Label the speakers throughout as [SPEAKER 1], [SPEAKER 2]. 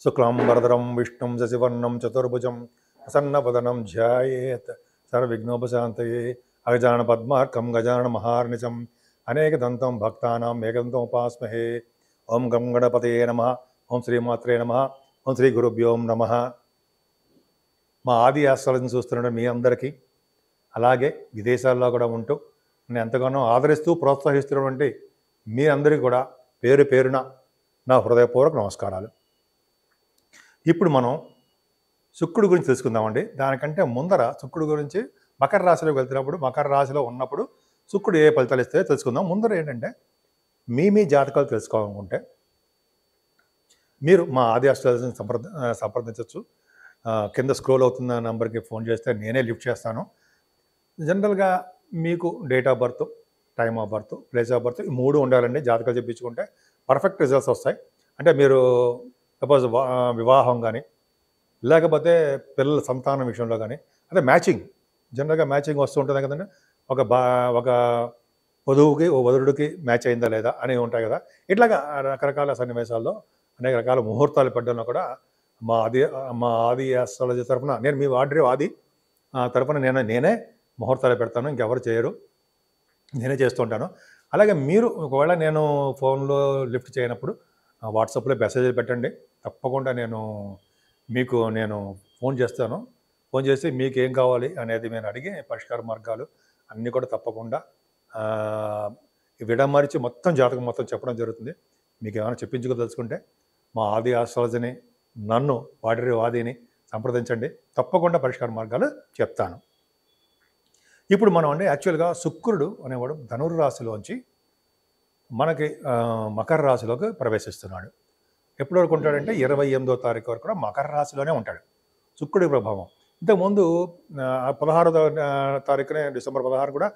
[SPEAKER 1] శుక్లాంబరధరం విష్ణుం శశివర్ణం చతుర్భుజం ప్రసన్నవదనం ధ్యాయేత్ సర్వవిఘ్నోపశాంతయే అగజాన పద్మార్కం గజానన మహార్నిశం అనేకదంతం భక్తానాం ఏకదంతం ఉపాస్మహే. ఓం గం గణపతయే నమః. ఓం శ్రీమాత్రే నమః. ఓం శ్రీ గురుభ్యో నమః. మా ఆది ఆస్ట్రాలజీని చూస్తున్న మీ అందరికీ, అలాగే విదేశాల్లో కూడా ఉంటూ నేను ఎంతగానో ఆదరిస్తూ ప్రోత్సహిస్తున్నటువంటి మీ అందరికీ కూడా పేరు పేరున నా హృదయపూర్వక నమస్కారాలు. ఇప్పుడు మనం శుక్రుడి గురించి తెలుసుకుందామండి. దానికంటే ముందర శుక్రుడి గురించి మకర రాశిలోకి వెళ్తున్నప్పుడు, మకర రాశిలో ఉన్నప్పుడు శుక్రుడు ఏ ఫలితాలు ఇస్తాయో తెలుసుకుందాం. ముందర ఏంటంటే మీ జాతకాలు తెలుసుకోవాలనుకుంటే మీరు మా ఆది ఆస్ట్రాలజీని సంప్రదించవచ్చు. కింద స్క్రోల్ అవుతున్న నెంబర్కి ఫోన్ చేస్తే నేనే లిఫ్ట్ చేస్తాను. జనరల్గా మీకు date of birth, time of birth, place of birth ఈ మూడు ఉండాలండి. జాతకాలు చెప్పించుకుంటే పర్ఫెక్ట్ రిజల్ట్స్ వస్తాయి. అంటే మీరు సపోజ్ వివాహం కానీ, లేకపోతే పిల్లల సంతానం విషయంలో కానీ, అదే మ్యాచింగ్, జనరల్గా మ్యాచింగ్ వస్తూ ఉంటుంది కదండి. ఒక వధువుకి ఓ వధుడికి మ్యాచ్ అయిందా లేదా అని ఉంటాయి కదా. ఇట్లాగా రకరకాల సన్నివేశాల్లో అనేక రకాల ముహూర్తాలు పెట్టడంలో కూడా మా ఆది ఆస్ట్రాలజీ తరఫున, నేను మీ ఆది తరఫున నేనే ముహూర్తాలు పెడతాను. ఇంకెవరు చేయరు, నేనే చేస్తుంటాను. అలాగే మీరు ఒకవేళ నేను ఫోన్లో లిఫ్ట్ చేయనప్పుడు వాట్సాప్లో మెసేజ్లు పెట్టండి. తప్పకుండా మీకు ఫోన్ చేస్తాను. ఫోన్ చేసి మీకు ఏం కావాలి అనేది నేను అడిగి పరిష్కార మార్గాలు అన్నీ కూడా తప్పకుండా విడమరిచి మొత్తం జాతకం మొత్తం చెప్పడం జరుగుతుంది. మీకు ఏమైనా చెప్పించుకోదలుచుకుంటే మా ఆది ఆస్ట్రాలజీని, నన్ను ఆదిని సంప్రదించండి. తప్పకుండా పరిష్కార మార్గాలు చెప్తాను. ఇప్పుడు మనం యాక్చువల్గా శుక్రుడు అనేవాడు ధనుర్రాశిలోంచి మనకి మకర రాశిలోకి ప్రవేశిస్తున్నాడు. ఎప్పటి వరకు ఉంటాడంటే 28వ తారీఖు వరకు కూడా మకర రాశిలోనే ఉంటాడు శుక్రుడి ప్రభావం. ఇంతకుముందు 16వ తారీఖునే డిసెంబర్ 16 కూడా,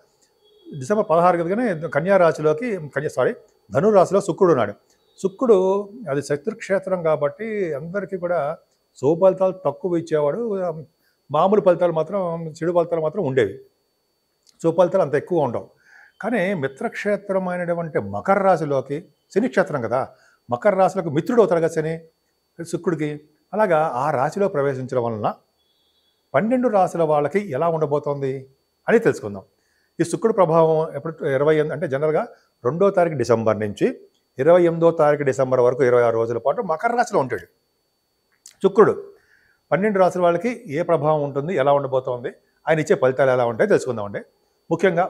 [SPEAKER 1] డిసెంబర్ 16 కదగానే కన్యా రాశిలోకి ధనురాశిలో శుక్రుడు ఉన్నాడు. శుక్రుడు అది శత్రుక్షేత్రం కాబట్టి అందరికీ కూడా శుభ ఫలితాలు తక్కువ ఇచ్చేవాడు. మామూలు ఫలితాలు మాత్రం, చెడు ఫలితాలు మాత్రం ఉండేవి. శుభ ఫలితాలు అంత ఎక్కువ ఉండవు. కానీ మిత్రక్షేత్రమైనటువంటి మకర రాశిలోకి, శని క్షేత్రం కదా, మకర రాశిలోకి మిత్రుడు అవుతారు కదా శని శుక్రుడికి. అలాగా ఆ రాశిలో ప్రవేశించడం వలన 12 రాశుల వాళ్ళకి ఎలా ఉండబోతోంది అని తెలుసుకుందాం. ఈ శుక్రుడు ప్రభావం ఎప్పుడు 28 అంటే జనరల్గా 2వ తారీఖు డిసెంబర్ నుంచి 28వ తారీఖు డిసెంబర్ వరకు 26 రోజుల పాటు మకర రాశిలో ఉంటాడు శుక్రుడు. 12 రాశుల వాళ్ళకి ఏ ప్రభావం ఉంటుంది, ఎలా ఉండబోతోంది, ఆయన ఇచ్చే ఫలితాలు ఎలా ఉంటాయో తెలుసుకుందామండి. ముఖ్యంగా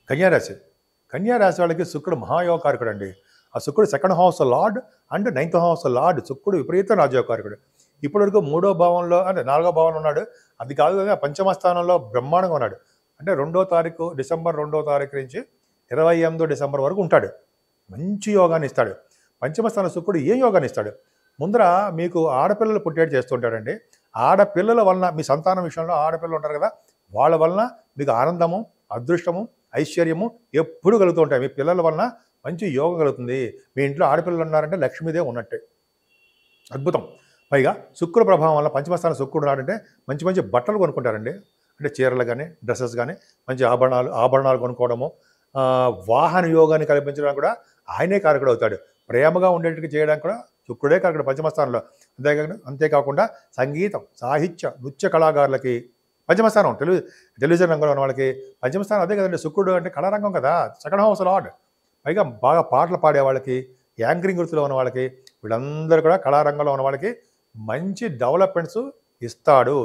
[SPEAKER 1] కన్యారాశి వాళ్ళకి శుక్రుడు మహాయోగకారకుడు అండి. ఆ శుక్రుడు 2nd house lord and 9th house lord. శుక్రుడు విపరీత రాజయోగకారకుడు. ఇప్పటివరకు 3వ భావంలో, అంటే 4వ భావంలో ఉన్నాడు. అది కాదు కదా, పంచమ స్థానంలో బ్రహ్మాండంగా ఉన్నాడు. అంటే 2వ తారీఖు డిసెంబర్ 2వ తారీఖు నుంచి 28 డిసెంబర్ వరకు ఉంటాడు. మంచి యోగాన్ని ఇస్తాడు. పంచమ స్థానం శుక్రుడు ఏం యోగాన్ని ఇస్తాడు? ముందర మీకు ఆడపిల్లలు పుట్టేట్టు చేస్తుంటాడండి. ఆడపిల్లల వలన, మీ సంతానం విషయంలో ఆడపిల్లలు ఉంటారు కదా, వాళ్ళ వలన మీకు ఆనందము, అదృష్టము, ఐశ్వర్యము ఎప్పుడు కలుగుతూ ఉంటాయి. మీ పిల్లల వలన మంచి యోగం కలుగుతుంది. మీ ఇంట్లో ఆడపిల్లలు ఉన్నారంటే లక్ష్మీదేవి ఉన్నట్టే. అద్భుతం. పైగా శుక్ర ప్రభావం వల్ల పంచమస్థానం శుక్రుడు ఉన్నాడంటే మంచి మంచి బట్టలు కొనుక్కుంటారండి. అంటే చీరలు కానీ, డ్రెస్సెస్ కానీ, మంచి ఆభరణాలు కొనుక్కోవడము, వాహన యోగాన్ని కల్పించడానికి కూడా ఆయనే కారకుడు అవుతాడు. ప్రేమగా ఉండేట్టుగా చేయడానికి కూడా శుక్రుడే కారకుడు పంచమస్థానంలో. అంతేకాకుండా సంగీతం, సాహిత్య, నృత్య కళాకారులకి పంచమస్థానం, టెలివిజన్ రంగంలో ఉన్న వాళ్ళకి పంచమస్థానం అదే కదండి. శుక్రుడు అంటే కళారంగం కదా, 2nd హౌస్ లార్డ్. పైగా బాగా పాటలు పాడే వాళ్ళకి, యాంకరింగ్ వృత్తిలో ఉన్న వాళ్ళకి, వీళ్ళందరూ కూడా కళారంగంలో ఉన్న వాళ్ళకి మంచి డెవలప్మెంట్స్ ఇస్తాడు.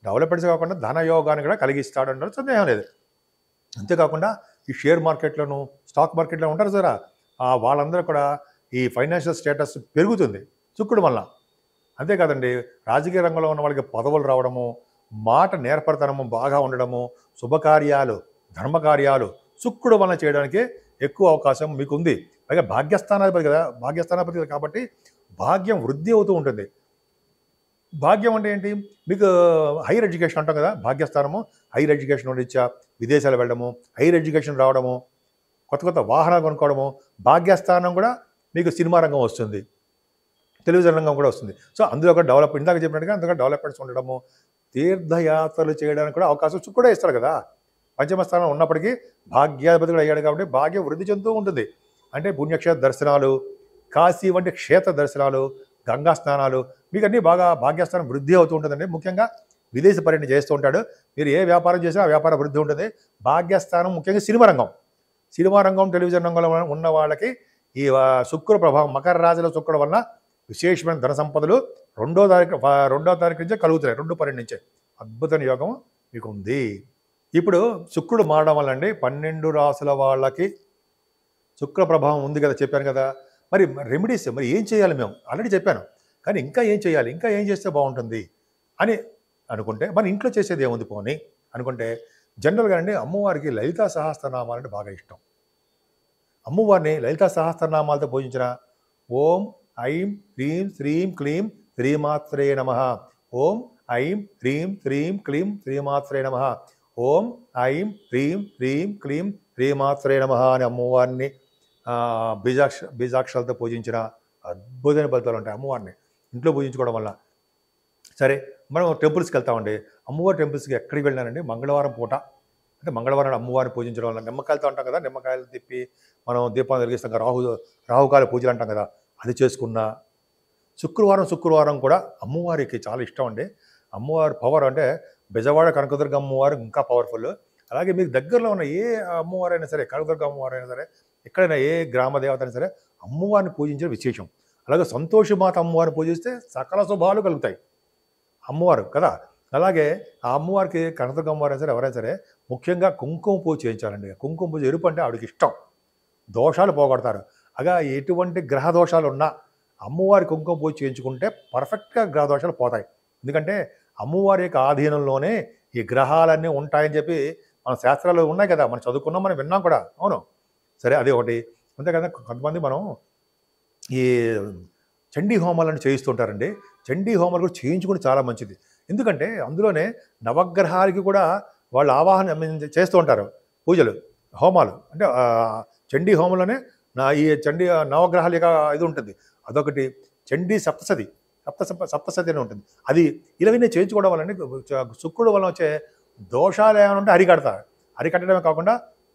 [SPEAKER 1] డెవలప్మెంట్స్ కాకుండా ధనయోగాన్ని కూడా కలిగిస్తాడు అంటే సందేహం లేదు. అంతేకాకుండా ఈ షేర్ మార్కెట్లోను, స్టాక్ మార్కెట్లో ఉంటారు సార్, వాళ్ళందరూ కూడా ఈ ఫైనాన్షియల్ స్టేటస్ పెరుగుతుంది శుక్రుడు వల్ల. అంతేకాదండి, రాజకీయ రంగంలో ఉన్న వాళ్ళకి పదవులు రావడము, మాట నేర్పరితనము బాగా ఉండడము, శుభకార్యాలు, ధర్మకార్యాలు శుక్రుడు వలన చేయడానికి ఎక్కువ అవకాశం మీకు ఉంది. పైగా భాగ్యస్థానాధిపతి కాబట్టి భాగ్యం వృద్ధి అవుతూ ఉంటుంది. భాగ్యం అంటే ఏంటి? మీకు హైయర్ ఎడ్యుకేషన్ అంటాం కదా, భాగ్యస్థానము హైయర్ ఎడ్యుకేషన్ రీత్యా విదేశాలు వెళ్ళడము, హైయర్ ఎడ్యుకేషన్ రావడము, కొత్త వాహనాలు కొనుక్కోవడము. భాగ్యస్థానం కూడా మీకు సినిమా రంగం వస్తుంది, టెలివిజన్ రంగం కూడా వస్తుంది. సో అందులో ఒక ఇందాక చెప్పినట్టుగా అందులో డెవలప్మెంట్స్ ఉండడము, తీర్థయాత్రలు చేయడానికి కూడా అవకాశం శుక్రుడే ఇస్తాడు కదా. పంచమ స్థానం ఉన్నప్పటికీ భాగ్యాధిపతి కూడా అయ్యాడు కాబట్టి భాగ్యం వృద్ధి చెందుతూ ఉంటుంది. అంటే పుణ్యక్షేత్ర దర్శనాలు, కాశీ వంటి క్షేత్ర దర్శనాలు, గంగా స్నానాలు, మీకు అన్నీ బాగా భాగ్యస్థానం వృద్ధి అవుతూ ఉంటుందండి. ముఖ్యంగా విదేశీ పర్యటన చేస్తూ ఉంటాడు. మీరు ఏ వ్యాపారం చేసినా ఆ వ్యాపార వృద్ధి ఉంటుంది. భాగ్యస్థానం ముఖ్యంగా సినిమా రంగం, టెలివిజన్ రంగంలో ఉన్న వాళ్ళకి ఈ శుక్ర ప్రభావం, మకర రాశిలో శుక్రుడు వల్ల విశేషమైన ధన సంపదలు 2వ తారీఖు నుంచే కలుగుతున్నాయి. 2/12 నుంచే అద్భుతమైన యోగం మీకు ఉంది. ఇప్పుడు శుక్రుడు మారడం వల్ల అండి 12 రాసుల వాళ్ళకి శుక్ర ప్రభావం ఉంది కదా, చెప్పాను కదా. మరి రెమెడీస్ మరి ఏం చేయాలి? మేము ఆల్రెడీ చెప్పాను, కానీ ఇంకా ఏం చేయాలి, ఇంకా ఏం చేస్తే బాగుంటుంది అని అనుకుంటే, మన ఇంట్లో చేసేది ఏముంది పోనీ అనుకుంటే, జనరల్గా అండి అమ్మవారికి లలితా సహస్రనామాలు అంటే బాగా ఇష్టం. అమ్మవారిని లలితా సహస్రనామాలతో పూజించిన ఓం ఐం హ్రీం శ్రీం క్లీం శ్రీమాత్రే నమః, ఓం ఐం హ్రీం శ్రీం క్లీం శ్రీమాత్రే నమః, ఓం ఐం హ్రీం శ్రీం క్లీం శ్రీమాత్రే నమః అని అమ్మవారిని బీజాక్షరాలతో పూజించిన అద్భుతమైన ఫలితాలు ఉంటాయి. అమ్మవారిని ఇంట్లో పూజించుకోవడం వల్ల. సరే, మనం టెంపుల్స్కి వెళ్తామండి. అమ్మవారి టెంపుల్స్కి ఎక్కడికి వెళ్ళినానండి, మంగళవారం పూట, అంటే మంగళవారం అమ్మవారిని పూజించడం వల్ల నిమ్మకాయలతో అంటాం కదా, నిమ్మకాయలు తిప్పి మనం దీపాలు వెలిగిస్తాం కదా, రాహుకాల పూజలు అంటాం కదా, అది చేసుకున్నా. శుక్రవారం కూడా అమ్మవారికి చాలా ఇష్టం అండి. అమ్మవారి పవర్ అంటే బెజవాడ కనకదుర్గ అమ్మవారు ఇంకా పవర్ఫుల్. అలాగే మీకు దగ్గరలో ఉన్న ఏ అమ్మవారైనా సరే, కనకదుర్గ అమ్మవారైనా సరే, ఎక్కడైనా ఏ గ్రామ దేవత అయినా సరే అమ్మవారిని పూజించడం విశేషం. అలాగే సంతోషమాత అమ్మవారిని పూజిస్తే సకల శుభాలు కలుగుతాయి అమ్మవారు కదా. అలాగే ఆ అమ్మవారికి కనకదుర్గ అమ్మవారైనా సరే ఎవరైనా సరే ముఖ్యంగా కుంకుమ పూజ చేయించాలండి. కుంకుమ పూజ ఎరుపు అంటే ఆవిడకి ఇష్టం, దోషాలు పోగొడతారు. అలా ఎటువంటి గ్రహ దోషాలు ఉన్నా అమ్మవారి కుంకుమ పూజ చేయించుకుంటే పర్ఫెక్ట్గా గ్రహ దోషాలు పోతాయి. ఎందుకంటే అమ్మవారి యొక్క ఆధీనంలోనే ఈ గ్రహాలన్నీ ఉంటాయని చెప్పి మన శాస్త్రాలు ఉన్నాయి కదా, మనం చదువుకున్నాం, మనం విన్నాం కూడా. అవును, సరే, అదే ఒకటి. అంతే కదా, కొంతమంది మనం ఈ చండీ హోమాలను చేయిస్తుంటారండి. చండీ హోమాలు కూడా చేయించుకుని చాలా మంచిది. ఎందుకంటే అందులోనే నవగ్రహాలకి కూడా వాళ్ళు ఆవాహన చేస్తూ ఉంటారు పూజలు, హోమాలు. అంటే చండీ హోమంలోనే ఈ చండీ నవగ్రహాల యొక్క ఇది ఉంటుంది. అదొకటి. చండీ సప్తసతి అని ఉంటుంది. అది ఇలాగనే చేయించుకోవడం వల్ల శుక్రుడు వల్ల వచ్చే దోషాలు ఏమైనా ఉంటే అరికట్టడమే కాకుండా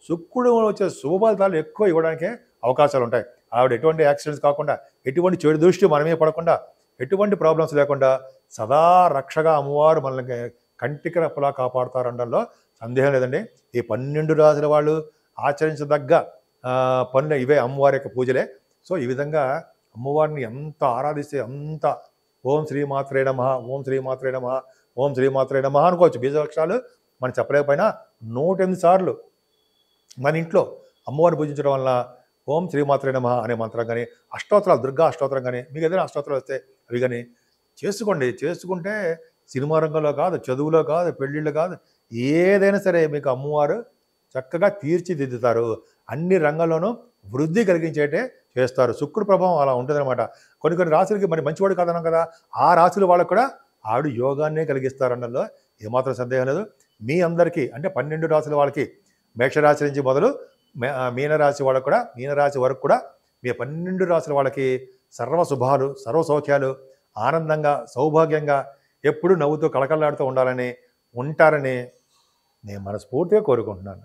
[SPEAKER 1] శుక్రుడు వచ్చే శుభ ఫలితాలు ఎక్కువ ఇవ్వడానికే అవకాశాలు ఉంటాయి. ఆవిడ ఎటువంటి యాక్సిడెంట్స్ కాకుండా, ఎటువంటి చెడు దృష్టి మనమే పడకుండా, ఎటువంటి ప్రాబ్లమ్స్ లేకుండా సదా రక్షగా అమ్మవారు మనల్ని కంటికి రెప్పలా కాపాడుతారనడంలో సందేహం లేదండి. ఈ 12 రాసుల వాళ్ళు ఆచరించదగ్గ పనులు ఇవే, అమ్మవారి యొక్క పూజలే. సో ఈ విధంగా అమ్మవారిని ఎంత ఆరాధిస్తే అంత ఓం శ్రీమాత్రే నమః, ఓం శ్రీమాత్రే నమః, ఓం శ్రీమాత్రే నమః అనుకోవచ్చు. బీజాక్షరాలు మనం చెప్పలేకపోయినా 108 సార్లు మన ఇంట్లో అమ్మవారిని పూజించడం వల్ల ఓం శ్రీమాత్రే నమః అనే మంత్రం కానీ, అష్టోత్తరాలు, దుర్గా అష్టోత్తరం కానీ, మీకు ఏదైనా అష్టోత్తరాలు వస్తే అవి కానీ చేసుకుంటే సినిమా రంగంలో కాదు, చదువులో కాదు, పెళ్ళిళ్ళు కాదు, ఏదైనా సరే మీకు అమ్మవారు చక్కగా తీర్చిదిద్దుతారు. అన్ని రంగంలోనూ వృద్ధి కలిగించేటే చేస్తారు. శుక్రుడు ప్రభావం అలా ఉంటుందన్నమాట. కొన్ని రాశులకి మరి మంచివాడు కాదన్నాం కదా, ఆ రాశుల వాళ్ళకు కూడా ఆవిడ యోగాన్నే కలిగిస్తారన్నలో ఏమాత్రం సందేహం లేదు. మీ అందరికీ అంటే 12 రాశుల వాళ్ళకి, మేషరాశి నుంచి మొదలు మీనరాశి వాళ్ళకు కూడా, మీనరాశి వరకు కూడా మీ 12 రాశుల వాళ్ళకి సర్వ శుభాలు, సర్వ సౌఖ్యాలు, ఆనందంగా, సౌభాగ్యంగా, ఎప్పుడూ నవ్వుతూ కళకళలాడుతూ ఉంటారని నేను మనస్ఫూర్తిగా కోరుకుంటున్నాను.